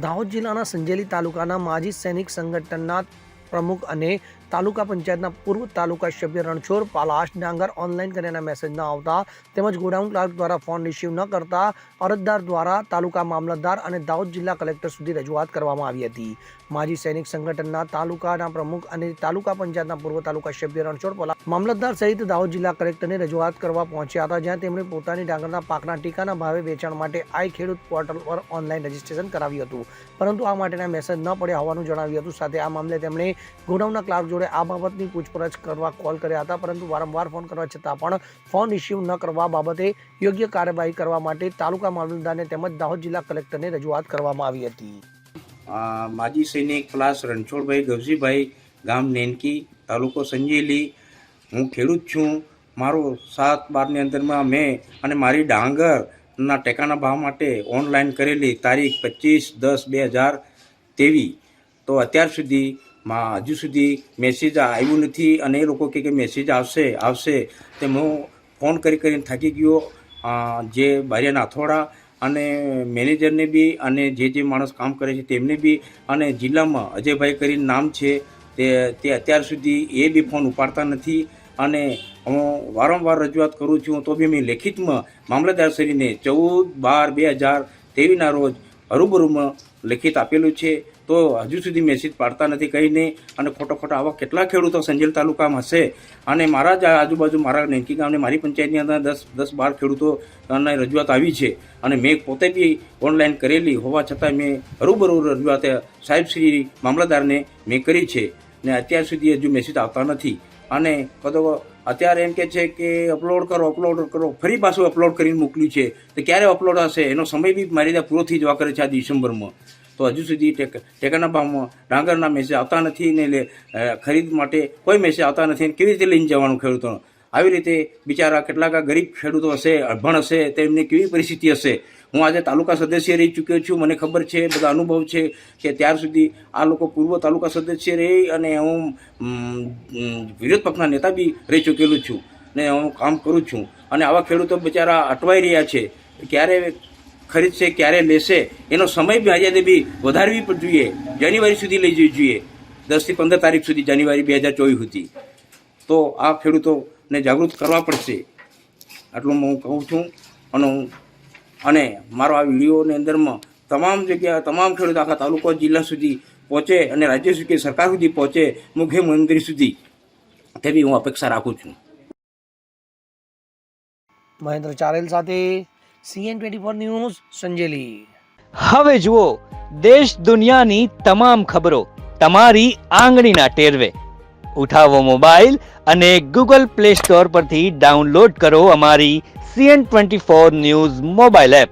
દાહોદ જિલ્લાના સંજેલી તાલુકાના માજી સૈનિક સંગઠનના પ્રમુખ અને તાલુકા પંચાયતના પૂર્વ તાલુકા સભ્ય રણછોડ પાલાશ ડાંગર ઓનલાઈન કર્યાના મેસેજ ન આવતા તેમજ ગોડાઉન ક્લાર્ક દ્વારા ફોન રિસીવ ન કરતા અરજદાર દ્વારા તાલુકા મામલતદાર અને દાહોદ જિલ્લા કલેક્ટર સુધી રજૂઆત કરવામાં આવી હતી. માજી સૈનિક સંગઠનના તાલુકાના પ્રમુખ અને તાલુકા પંચાયતના પૂર્વ તાલુકા સભ્ય રણછોડ પાલાશ મામલતદાર સહિત દાહોદ જિલ્લા કલેક્ટરને રજૂઆત કરવા પહોંચ્યા હતા, જ્યાં તેમણે પોતાની ડાંગરના પાકના ટેકાના ભાવે વેચાણ માટે આઈ ખેડૂત પોર્ટલ પર ઓનલાઈન રજીસ્ટ્રેશન કરાવ્યું હતું, પરંતુ આ માટેના મેસેજ ન પડ્યા હોવાનું જણાવ્યું હતું. સાથે આ મામલે તેમણે ગોડાઉનના ક્લાર્ક જોડે આ બાબતની પૂછપરછ કરવા કોલ કર્યા હતા, પરંતુ વારંવાર ફોન કરવા છતાં પણ ફોન રિસીવ ન કરવા બાબતે યોગ્ય કાર્યવાહી કરવા માટે તાલુકા મામલતદારને તેમજ દાહોદ જિલ્લા કલેક્ટરને રજૂઆત કરવામાં આવી હતી. માજી સૈનિક પ્લાસ રણછોડભાઈ ગવજીભાઈ, ગામ નેનકી, તાલુકો સંજેલી. હું ખેડૂત છું. મારો 7/12ની અંદરમાં મેં અને મારી ડાંગરના ટેકાના ભાવ માટે ઓનલાઈન કરેલી તારીખ 25/10/2023. તો અત્યાર સુધી હજુ સુધી મેસેજ આવ્યું નથી અને એ લોકો કે મેસેજ આવશે તે હું ફોન કરીને થાકી ગયો. જે બારિયા નાથોડા અને મેનેજરને બી અને જે માણસ કામ કરે છે તેમને બી અને જિલ્લામાં અજયભાઈ કરીને નામ છે તે અત્યાર સુધી એ બી ફોન ઉપાડતા નથી અને હું વારંવાર રજૂઆત કરું છું. તો બી મેં લેખિતમાં મામલતદારશ્રીને 14/12/2023ના રોજ હરૂબરૂમાં લેખિત આપેલું છે, તો હજુ સુધી મેસેજ પાડતા નથી કહીને. અને ખોટા આવા કેટલા ખેડૂતો સંજેલ તાલુકામાં હશે અને મારા જ આજુબાજુ મારા નેનકી ગામને મારી પંચાયતની અંદર 10-12 ખેડૂતોની રજૂઆત આવી છે અને મેં પોતે બી ઓનલાઈન કરેલી હોવા છતાં મેં હરૂબરૂ રજૂઆત સાહેબશ્રી મામલતદારને મેં કરી છે ને અત્યાર સુધી હજુ મેસેજ આવતા નથી. અને અત્યારે એમ કે છે કે અપલોડ કરો, ફરી પાછું અપલોડ કરીને મોકલ્યું છે, તો ક્યારે અપલોડ હશે એનો સમય બી મારી ત્યાં પૂરો થઈ જવા કરે છે આ ડિસેમ્બરમાં. તો હજુ સુધી ટેકાના ભાવમાં ડાંગરના મેસેજ આવતા નથી ને ખરીદ માટે કોઈ મેસેજ આવતા નથી. કેવી રીતે લઈને જવાનું ખેડૂતોને? આવી રીતે બિચારા કેટલાક ગરીબ ખેડૂતો હશે, અભણ હશે, તેમની કેવી પરિસ્થિતિ હશે? હું આજે તાલુકા સદસ્ય રહી ચૂક્યો છું, મને ખબર છે, બધા અનુભવ છે કે ત્યાર સુધી આ લોકો પૂર્વ તાલુકા સદસ્ય રહી અને હું વિરોધ પક્ષના નેતા બી રહી ચૂકેલું છું ને હું કામ કરું છું. અને આવા ખેડૂતો બિચારા અટવાઈ રહ્યા છે, ક્યારે ખરીદશે ક્યારે લેશે એનો સમય બી આજે બી વધારવી પણ જોઈએ. જાન્યુઆરી સુધી લઈ જવી જોઈએ, 10 થી 15 તારીખ સુધી, જાન્યુઆરી 2024 સુધી. તો આ ખેડૂતોને જાગૃત કરવા પડશે, આટલું હું કહું છું. અને મારો આ વિડીયોની અંદરમાં તમામ જગ્યા તમામ ખેડૂત આખા તાલુકા જિલ્લા સુધી પહોંચે અને રાજ્ય સુધી સરકાર સુધી પહોંચે, મુખ્યમંત્રી સુધી, તેવી હું અપેક્ષા રાખું છું. મહેન્દ્ર ચારેલ સાથે CN24 ન્યૂઝ સંજેલી. હવે જુઓ દેશ દુનિયાની તમામ ખબરો તમારી આંગળીના ટેરવે. ઉઠાવો મોબાઈલ અને Google Play Store પરથી ડાઉનલોડ કરો અમારી CN24 ન્યૂઝ મોબાઈલ એપ.